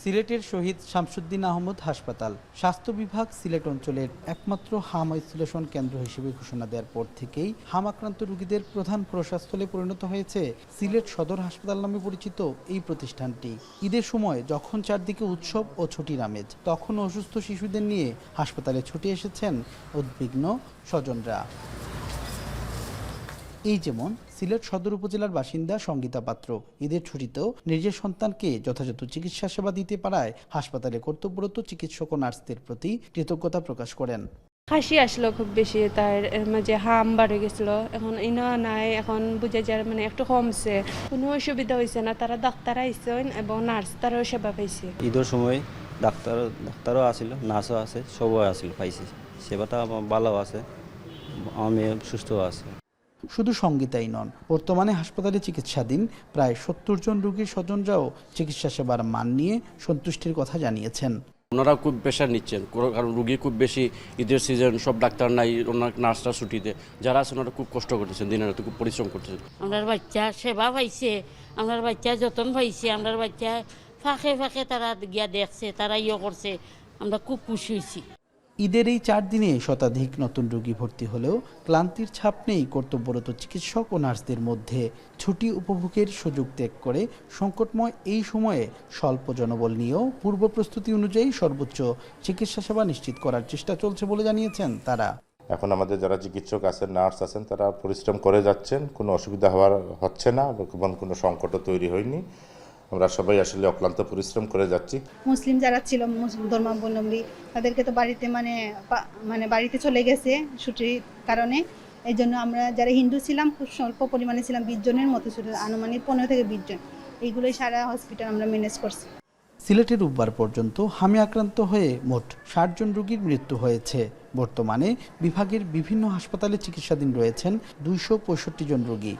সিলেটের শহীদ শামসুদ্দিন আহমদ হাসপাতাল স্বাস্থ্য বিভাগ সিলেট অঞ্চলের একমাত্র হাম আইসোলেশন কেন্দ্র হিসেবে ঘোষণা দেওয়ার পর থেকেই হাম আক্রান্ত রোগীদের প্রধান প্রসাস্থলে পরিণত হয়েছে সিলেট সদর হাসপাতাল নামে পরিচিত এই প্রতিষ্ঠানটি। ঈদের সময় যখন চারদিকে উৎসব ও ছুটির আমেজ, তখন অসুস্থ শিশুদের নিয়ে হাসপাতালে ছুটে এসেছেন উদ্বিগ্ন স্বজনরা। এই যেমন সিলেট সদর উপজেলার বাসিন্দা সঙ্গীতা পাত্র ঈদের ছুটিতেও নিজের সন্তানকে যথাযথ চিকিৎসা সেবা দিতে পারায় হাসপাতালে কর্তব্যরত চিকিৎসক ও নার্সদের প্রতি কৃতজ্ঞতা প্রকাশ করেন। কাশি আসলো খুব বেশি, তার মাঝে হাম বাড়ে গেছিলো, এখন ইনা নাই, এখন বুঝে যায় মানে একটু কমছে, কোনো অসুবিধা হয়েছে না। তারা ডাক্তার আইসেন এবং নার্স তারাও সেবা পাইছে। ঈদের সময় ডাক্তারও আসিল, নার্সও আছে, সবাই আসিল, পাইছে সেবাটা ভালো আছে, আমি সুস্থ আছে। শুধু সঙ্গীতাই নন, বর্তমানে হাসপাতালে চিকিৎসাধীন প্রায় ৭০ জন রোগীর স্বজনরাও চিকিৎসা সেবার মান নিয়ে সন্তুষ্টির কথা জানিয়েছেন। ওনারা খুব প্রেশার নিচ্ছেন, কারণ রুগী খুব বেশি, ঈদের সিজন, সব ডাক্তার নাই, ওনার নার্সরা ছুটিতে, যারা আছে ওনারা খুব কষ্ট করতেছেন, দিনের রাতে খুব পরিশ্রম করতেছেন। আমার বাচ্চা সেবা পাইছে, আমার বাচ্চা যত্ন পাইছে, আমার বাচ্চা ফাঁকে ফাঁকে তারা গিয়া দেখছে, তারা করছে, আমরা খুব খুশি হয়েছি। ঈদের এই 4 দিনে শতাধিক নতুন রোগী ভর্তি হলেও ক্লান্তির ছাপ নেই কর্তব্যরত চিকিৎসক ও নার্সদের মধ্যে। ছুটি উপভোগের সুযোগ ত্যাগ করে সংকটময় এই সময়ে স্বল্প জনবল নিয়েও পূর্ব প্রস্তুতি অনুযায়ী সর্বোচ্চ চিকিৎসা সেবা নিশ্চিত করার চেষ্টা চলছে বলে জানিয়েছেন তারা। এখন আমাদের যারা চিকিৎসক আছেন, নার্স আছেন, তারা পরিশ্রম করে যাচ্ছেন, কোনো অসুবিধা হচ্ছে না, কোনো সংকটও তৈরি হয়নি। আমরা সবাই আসলে অক্লান্ত পরিশ্রম করে যাচ্ছি। মুসলিম যারা ছিল, মুসলিম ধর্মাবলম্বী, তাদেরকে তো বাড়িতে মানে বাড়িতে চলে গেছে ছুটির কারণে। এই জন্য আমরা যারা হিন্দু ছিলাম খুব স্বল্প পরিমাণে ছিলাম, 20 জনের মতো ছিল, আনুমানিক 15 থেকে 20 জন। এইগুলোই সারা হসপিটাল আমরা ম্যানেজ করছি। সিলেটে রোববার পর্যন্ত হামি আক্রান্ত হয়ে মোট 60 জন রোগীর মৃত্যু হয়েছে। বর্তমানে বিভাগের বিভিন্ন হাসপাতালে চিকিৎসাধীন রয়েছেন 265 জন রোগী।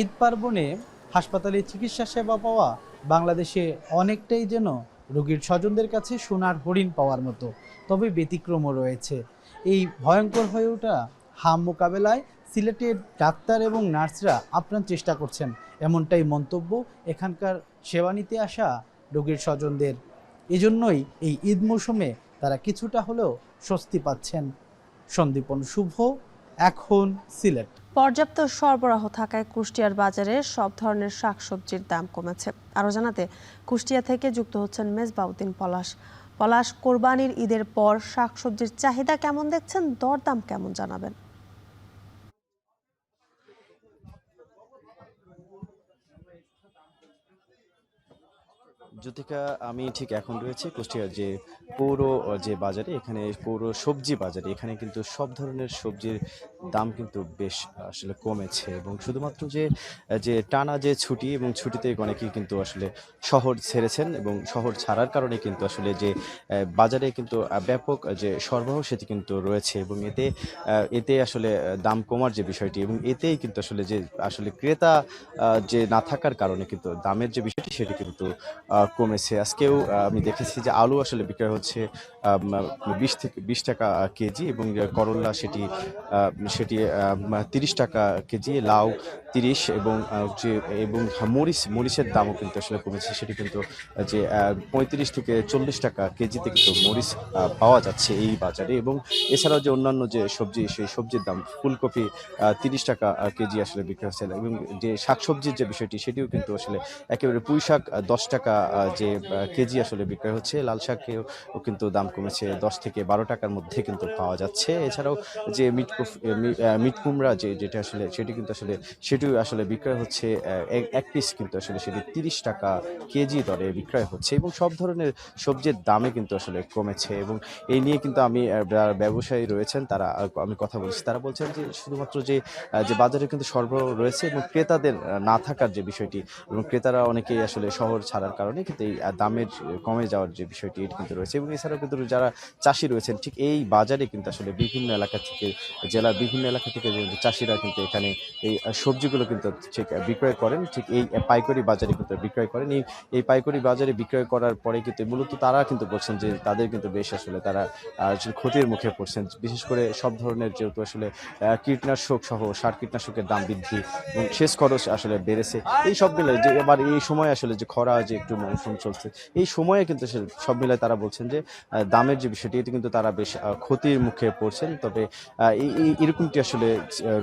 ঈদ পার্বণে হাসপাতালে চিকিৎসা সেবা পাওয়া বাংলাদেশে অনেকটাই যেন রোগীর স্বজনদের কাছে সোনার হরিণ পাওয়ার মতো। তবে ব্যতিক্রমও রয়েছে। এই ভয়ঙ্কর হয়ে ওঠা হাম মোকাবেলায় সিলেটের ডাক্তার এবং নার্সরা আপ্রাণ চেষ্টা করছেন, এমনটাই মন্তব্য এখানকার সেবা নিতে আসা রোগীর স্বজনদের। এজন্যই এই ঈদ মৌসুমে তারা কিছুটা হলেও স্বস্তি পাচ্ছেন। সন্দীপন শুভ, এখন সিলেট। পর্যাপ্ত সরবরাহ থাকায় কুষ্টিয়ার বাজারে সব ধরনের শাকসবজির দাম কমেছে। আরও জানাতে কুষ্টিয়া থেকে যুক্ত হচ্ছেন মেজবাউদ্দিন পলাশ। পলাশ, কোরবানির ঈদের পর শাকসবজির চাহিদা কেমন দেখছেন, দরদাম কেমন জানাবেন? জ্যোতিকা, আমি ঠিক এখন রয়েছে কুষ্টিয়ার যে পৌর যে বাজারে, এখানে পৌর সবজি বাজারে। এখানে কিন্তু সব ধরনের সবজির দাম কিন্তু বেশ আসলে কমেছে, এবং শুধুমাত্র যে টানা যে ছুটি এবং ছুটিতে অনেকেই কিন্তু আসলে শহর ছেড়েছেন, এবং শহর ছাড়ার কারণে কিন্তু আসলে যে বাজারে কিন্তু ব্যাপক যে সরবরাহ সেটি কিন্তু রয়েছে, এবং এতে আসলে দাম কমার যে বিষয়টি, এবং এতেই কিন্তু আসলে ক্রেতা যে না থাকার কারণে কিন্তু দামের যে বিষয়টি সেটি কিন্তু কমেছে। আজকেও আমি দেখেছি যে আলু আসলে বিক্রয় হচ্ছে 20 টাকা কেজি, এবং করল্লা সেটি 30 টাকা কেজি, লাউ 30, এবং মরিচের দামও কিন্তু আসলে কমেছে। সেটি কিন্তু যে 35 থেকে 40 টাকা কেজিতে কিন্তু মরিচ পাওয়া যাচ্ছে এই বাজারে। এবং এছাড়াও যে অন্যান্য যে সবজি, সেই সবজির দাম, ফুলকপি 30 টাকা কেজি আসলে বিক্রি হচ্ছে, এবং যে শাকসবজির যে বিষয়টি সেটিও কিন্তু আসলে একেবারে পুঁই শাক 10 টাকা যে কেজি আসলে বিক্রয় হচ্ছে। লাল শাকেও কিন্তু দাম কমেছে, 10 থেকে 12 টাকার মধ্যে কিন্তু পাওয়া যাচ্ছে। এছাড়াও যে মিট কুমড়া যেটা আসলে সেটি কিন্তু আসলে সেটিও আসলে বিক্রয় হচ্ছে এক পিস কিন্তু আসলে সেটি 30 টাকা কেজি দরে বিক্রয় হচ্ছে, এবং সব ধরনের সবজির দামে কিন্তু আসলে কমেছে। এবং এই নিয়ে কিন্তু ব্যবসায়ী রয়েছেন, আমি কথা বলছি, তারা বলছেন যে শুধুমাত্র যে বাজারে কিন্তু সরবরাহ রয়েছে এবং ক্রেতাদের না থাকার যে বিষয়টি, এবং ক্রেতারা অনেকেই আসলে শহর ছাড়ার কারণে কিন্তু এই দামের কমে যাওয়ার যে বিষয়টি এটি কিন্তু রয়েছে। এবং এছাড়াও কিন্তু যারা চাষি রয়েছেন ঠিক এই বাজারে কিন্তু আসলে বিভিন্ন এলাকা থেকে, জেলার বিভিন্ন এলাকা থেকে চাষিরা কিন্তু এখানে এই সবজিগুলো কিন্তু ঠিক বিক্রয় করেন, ঠিক এই পাইকারি বাজারে কিন্তু বিক্রয় করেন। এই পাইকারি বাজারে বিক্রয় করার পরে কিন্তু মূলত তারা কিন্তু বলছেন যে তাদের কিন্তু বেশ আসলে তারা ক্ষতির মুখে পড়ছেন। বিশেষ করে সব ধরনের যেহেতু আসলে কীটনাশক সহ সার কীটনাশকের দাম বৃদ্ধি এবং সেচ খরচ আসলে বেড়েছে, এই সব মিলে যে এবার এই সময় আসলে যে খরা যে একটু মৌসুম চলছে, এই সময়ে কিন্তু সব মিলায় তারা বলছেন যে দামের যে বিষয়টি এটি কিন্তু তারা বেশ ক্ষতির মুখে পড়ছেন। তবে এরকমটি আসলে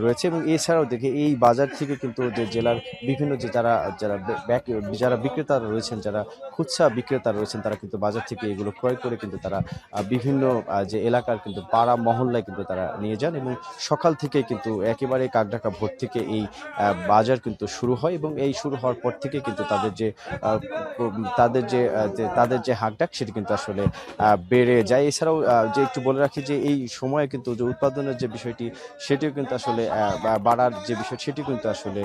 রয়েছে। এবং এছাড়াও দেখে এই বাজার থেকে কিন্তু যে জেলার বিভিন্ন যে যারা বিক্রেতারা রয়েছেন, যারা খুচরা বিক্রেতা রয়েছেন, তারা কিন্তু বাজার থেকে এগুলো ক্রয় করে কিন্তু তারা বিভিন্ন যে এলাকার কিন্তু পাড়া মহল্লায় কিন্তু তারা নিয়ে যান, এবং সকাল থেকে কিন্তু একেবারে কাকডাকা ভোর থেকে এই বাজার কিন্তু শুরু হয়, এবং এই শুরু হওয়ার পর থেকে কিন্তু তাদের যে হাঁকডাক সেটি কিন্তু আসলে বেড়ে যায়। এছাড়াও যে একটু বলে রাখি যে এই সময়ে কিন্তু যে উৎপাদনের যে বিষয়টি সেটিও কিন্তু আসলে বাড়ার যে বিষয় সেটি কিন্তু আসলে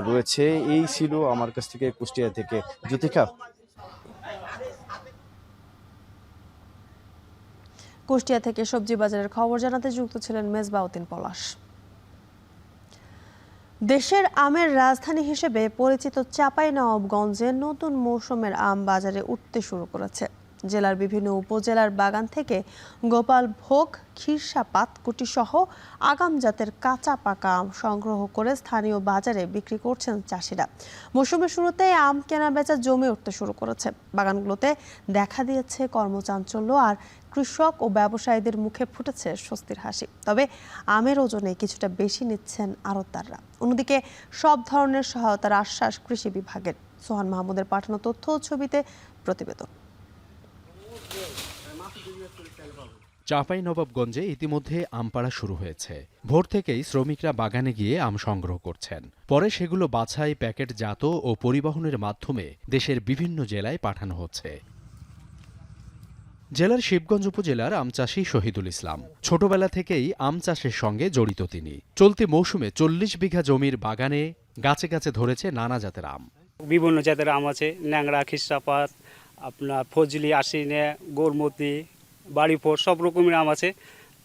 রয়েছে। এই ছিল আমার কাছ থেকে কুষ্টিয়া থেকে জ্যোতিকা। কুষ্টিয়া থেকে সবজি বাজারের খবর জানাতে যুক্ত ছিলেন মেজবাউদ্দিন পলাশ। দেশের আমের রাজধানী হিসেবে পরিচিত চাঁপাইনবাবগঞ্জে নতুন মৌসুমের আম বাজারে উঠতে শুরু করেছে। জেলার বিভিন্ন উপজেলার বাগান থেকে গোপাল ভোগ, খিরসা পাতকুটি সহ আগাম জাতের কাঁচা পাকা আম সংগ্রহ করে স্থানীয় বাজারে বিক্রি করছেন চাষিরা। মৌসুমের শুরুতে আম কেনা বেচা জমে উঠতে শুরু করেছে। বাগানগুলোতে দেখা দিয়েছে কর্মচাঞ্চল্য, আর কৃষক ও ব্যবসায়ীদের মুখে ফুটেছে স্বস্তির হাসি। তবে আমের ওজনে কিছুটা বেশি নিচ্ছেন আড়তদাররা। অন্যদিকে সব ধরনের সহায়তার আশ্বাস কৃষি বিভাগের। সোহান মাহমুদের পাঠানো তথ্য ও ছবিতে প্রতিবেদন। চাঁপাইনবাবগঞ্জে ইতিমধ্যে আম পাড়া শুরু হয়েছে। ভোর থেকেই শ্রমিকরা বাগানে গিয়ে আম সংগ্রহ করছেন। পরে সেগুলো বাছাই, প্যাকেটজাত ও পরিবহনের মাধ্যমে দেশের বিভিন্ন জেলায় পাঠানো হচ্ছে। জেলার শিবগঞ্জ উপজেলার আম চাষী শহীদুল ইসলাম ছোটবেলা থেকেই আম চাষের সঙ্গে জড়িত তিনি। চলতি মৌসুমে 40 বিঘা জমির বাগানে গাছে গাছে ধরেছে নানা জাতের আম। বিভিন্ন জাতের আম আছে, ন্যাংরা, খিস্টাপাত, আপনার ফজলি, আশিনে, গোরমতি, বাড়িফোর, সব রকমের আম আছে।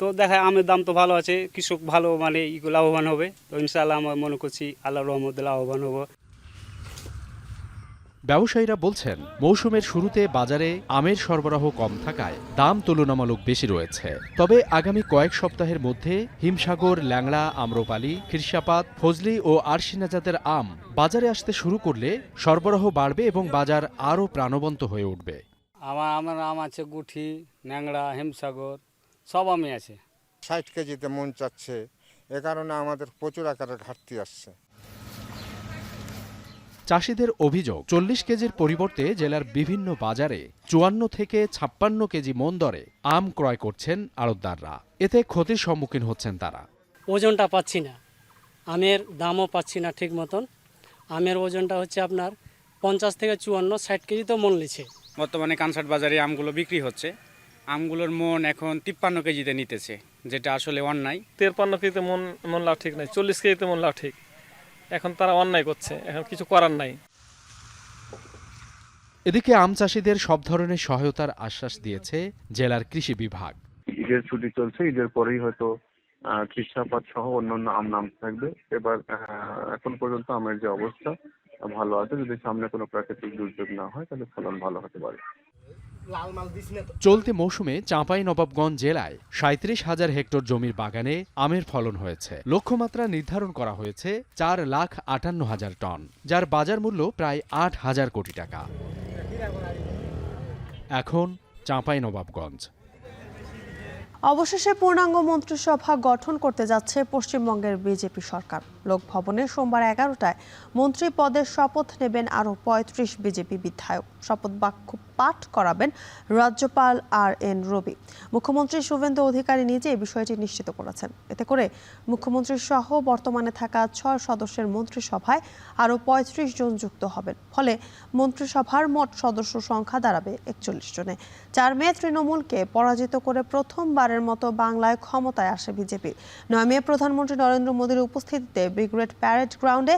তো দেখা আমের দাম তো ভালো আছে, কৃষক ভালো মানে লাভবান হবে। তো ইনশাআল্লাহ আমরা মনে করছি আল্লাহর রহমতে লাভবান হবো। ব্যবসায়ীরা বলছেন, মৌসুমের শুরুতে বাজারে আমের সরবরাহ কম থাকায় দাম তুলনামূলক বেশি রয়েছে। তবে আগামী কয়েক সপ্তাহের মধ্যে হিমসাগর, ল্যাংড়া, আম্রপালি, খিরসাপাত, ফজলি ও আরশিনা জাতের আম বাজারে আসতে শুরু করলে সরবরাহ বাড়বে এবং বাজার আরও প্রাণবন্ত হয়ে উঠবে। আমার আম আছে গুঠি, ন্যাংড়া, হিমসাগর, সব আমই আছে। 60 কেজিতে মন চাচ্ছে, এ কারণে আমাদের প্রচুর আকারের ঘাটতি আসছে। চাষিদের অভিযোগ, 40 কেজির পরিবর্তে জেলার বিভিন্ন বাজারে 54 থেকে 56 কেজি মন দরে আম ক্রয় করছেন আড়তদাররা। এতে ক্ষতির সম্মুখীন হচ্ছেন তারা। ওজনটা পাচ্ছি না, আমের দামও পাচ্ছি না ঠিক মতন। আমের ওজনটা হচ্ছে আপনার 50 থেকে 54, 60 কেজি তো মন লিছে। বর্তমানে কানসাট বাজারে আমগুলো বিক্রি হচ্ছে। আমগুলোর মন এখন 53 কেজিতে নিতেছে, যেটা আসলে অন্যায়। 53 কেজিতে মন লাভ ঠিক নাই, 40 কেজিতে মন লাভ ঠিক। এখন তারা অন্যায় করছে, এখন কিছু করার নাই। এদিকে আম চাষিদের সব ধরনের সহায়তার আশ্বাস দিয়েছে জেলার কৃষি বিভাগ। ঈদের ছুটি চলছে, ঈদের পরেই হয়তো খিরসাপাত সহ অন্যান্য আম নাম থাকবে। এবার এখন পর্যন্ত আমের যে অবস্থা ভালো আছে, যদি সামনে কোনো প্রাকৃতিক দুর্যোগ না হয় তাহলে ফলন ভালো হতে পারে। চলতি মৌসুমে চাঁপাইনবাবগঞ্জ জেলায় 37,000 হেক্টর জমির বাগানে আমের ফলন হয়েছে। লক্ষ্যমাত্রা নির্ধারণ করা হয়েছে 4,58,000 টন, যার বাজার মূল্য প্রায় 8,000 কোটি টাকা। এখন চাঁপাইনবাবগঞ্জ। অবশেষে পূর্ণাঙ্গ মন্ত্রিসভা গঠন করতে যাচ্ছে পশ্চিমবঙ্গের বিজেপি সরকার। লোকভবনে সোমবার 11টায় মন্ত্রী পদের শপথ নেবেন আরও 35 বিজেপি বিধায়ক। শপথ বাক্য পাঠ করাবেন রাজ্যপাল RN রবি। মুখ্যমন্ত্রী শুভেন্দু অধিকারী নিজে এই বিষয়টি নিশ্চিত করেছেন। এতে করে মুখ্যমন্ত্রী সহ বর্তমানে থাকা 6 সদস্যের মন্ত্রিসভায় আরও 35 জন যুক্ত হবেন। ফলে মন্ত্রিসভার মোট সদস্য সংখ্যা দাঁড়াবে 41 জনে। 4 মে তৃণমূলকে পরাজিত করে প্রথমবারের মতো বাংলায় ক্ষমতায় আসে বিজেপি। 9 মে প্রধানমন্ত্রী নরেন্দ্র মোদীর উপস্থিতিতে ব্রিগেড প্যারেড গ্রাউন্ডে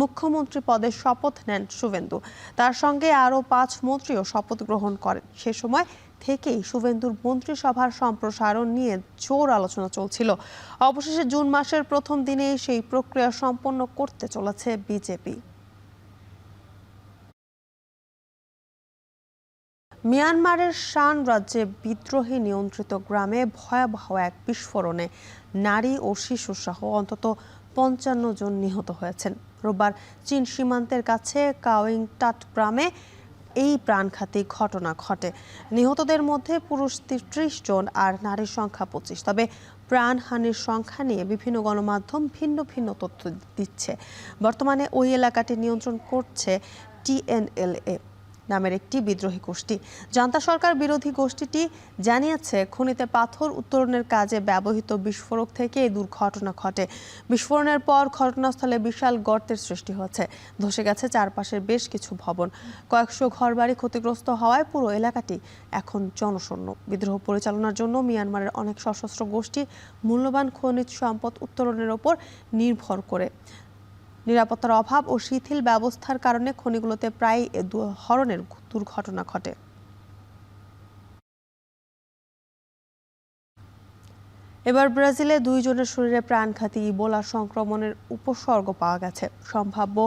মুখ্যমন্ত্রী পদে শপথ নেন শুভেন্দু। তার সঙ্গে আরও 5 মন্ত্রীও শপথ গ্রহণ করেন। সে সময় থেকেই শুভেন্দুর মন্ত্রিসভার সম্প্রসারণ নিয়ে জোর আলোচনা চলছিল। অবশেষে জুন মাসের প্রথম দিনেই সেই প্রক্রিয়া সম্পন্ন করতে চলেছে বিজেপি। মিয়ানমারের শান রাজ্যে বিদ্রোহী নিয়ন্ত্রিত গ্রামে ভয়াবহ এক বিস্ফোরণে নারী ও শিশু সহ অন্তত 55 জন নিহত হয়েছেন। রোববার চীন সীমান্তের কাছে কাওয়িং টাট গ্রামে এই প্রাণঘাতী ঘটনা ঘটে। নিহতদের মধ্যে পুরুষ 30 জন আর নারীর সংখ্যা 25। তবে প্রাণহানির সংখ্যা নিয়ে বিভিন্ন গণমাধ্যম ভিন্ন ভিন্ন তথ্য দিচ্ছে। বর্তমানে ওই এলাকাটি নিয়ন্ত্রণ করছে TNLA নামের একটি বিদ্রোহী গোষ্ঠী। জান্তা সরকার বিরোধী গোষ্ঠীটি জানিয়েছে, খনিতে পাথর উত্তোলনের কাজে ব্যবহৃত বিস্ফোরক থেকে এই দুর্ঘটনা ঘটে। বিস্ফোরণের পর ঘটনাস্থলে বিশাল গর্তের সৃষ্টি হয়েছে। ধসে গেছে চারপাশের বেশ কিছু ভবন। কয়েকশো ঘরবাড়ি ক্ষতিগ্রস্ত হওয়ায় পুরো এলাকাটি এখন জনশূন্য। বিদ্রোহ পরিচালনার জন্য মিয়ানমারের অনেক সশস্ত্র গোষ্ঠী মূল্যবান খনিজ সম্পদ উত্তোলনের ওপর নির্ভর করে। নিরাপত্তার অভাব ও শিথিল ব্যবস্থার কারণে খনিগুলোতে প্রায় ধরনের দুর্ঘটনা ঘটে। এবার ব্রাজিলে 2 জনের শরীরে প্রাণঘাতী ইবোলা সংক্রমণের উপসর্গ পাওয়া গেছে। সম্ভাব্য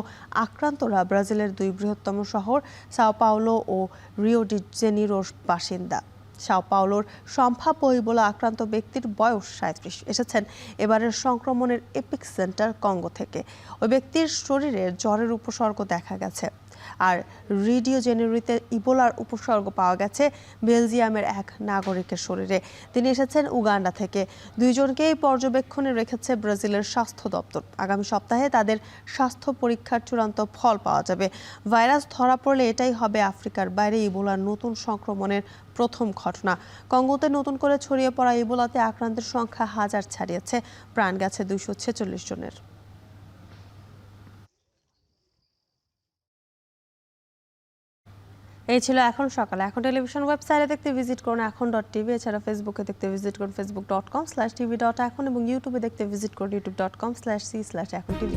আক্রান্তরা ব্রাজিলের 2 বৃহত্তম শহর সাও পাওলো ও রিও ডি জেনিরোর বাসিন্দা। সাও পাওলোর সম্ভাব্য ইবোলা আক্রান্ত ব্যক্তির বয়স 37। এসেছেন এবারের সংক্রমণের এপিক সেন্টার কঙ্গো থেকে। ওই ব্যক্তির শরীরে জ্বরের উপসর্গ দেখা গেছে। আর রিও জেনেরিওতে ইবোলার উপসর্গ পাওয়া গেছে বেলজিয়ামের এক নাগরিকের শরীরে। তিনি এসেছেন উগান্ডা থেকে। 2 জনকেই পর্যবেক্ষণে রেখেছে ব্রাজিলের স্বাস্থ্য দপ্তর। আগামী সপ্তাহে তাদের স্বাস্থ্য পরীক্ষার চূড়ান্ত ফল পাওয়া যাবে। ভাইরাস ধরা পড়লে এটাই হবে আফ্রিকার বাইরে ইবোলার নতুন সংক্রমণের প্রথম ঘটনা। কঙ্গোতে নতুন করে ছড়িয়ে পড়া ইবোলাতে আক্রান্তের সংখ্যা 1000 ছাড়িয়েছে, প্রাণ গেছে 246 জনের। এই ছিল এখন সকালে। এখন টেলিভিশন ওয়েবসাইটে দেখতে ভিজিট করুন এখন.tv, এছাড়া ফেসবুকে দেখতে ভিজিট করুন facebook.com/tv.এখন এবং ইউটিউবে দেখতে ভিজিট করুন youtube.com/c/echontv।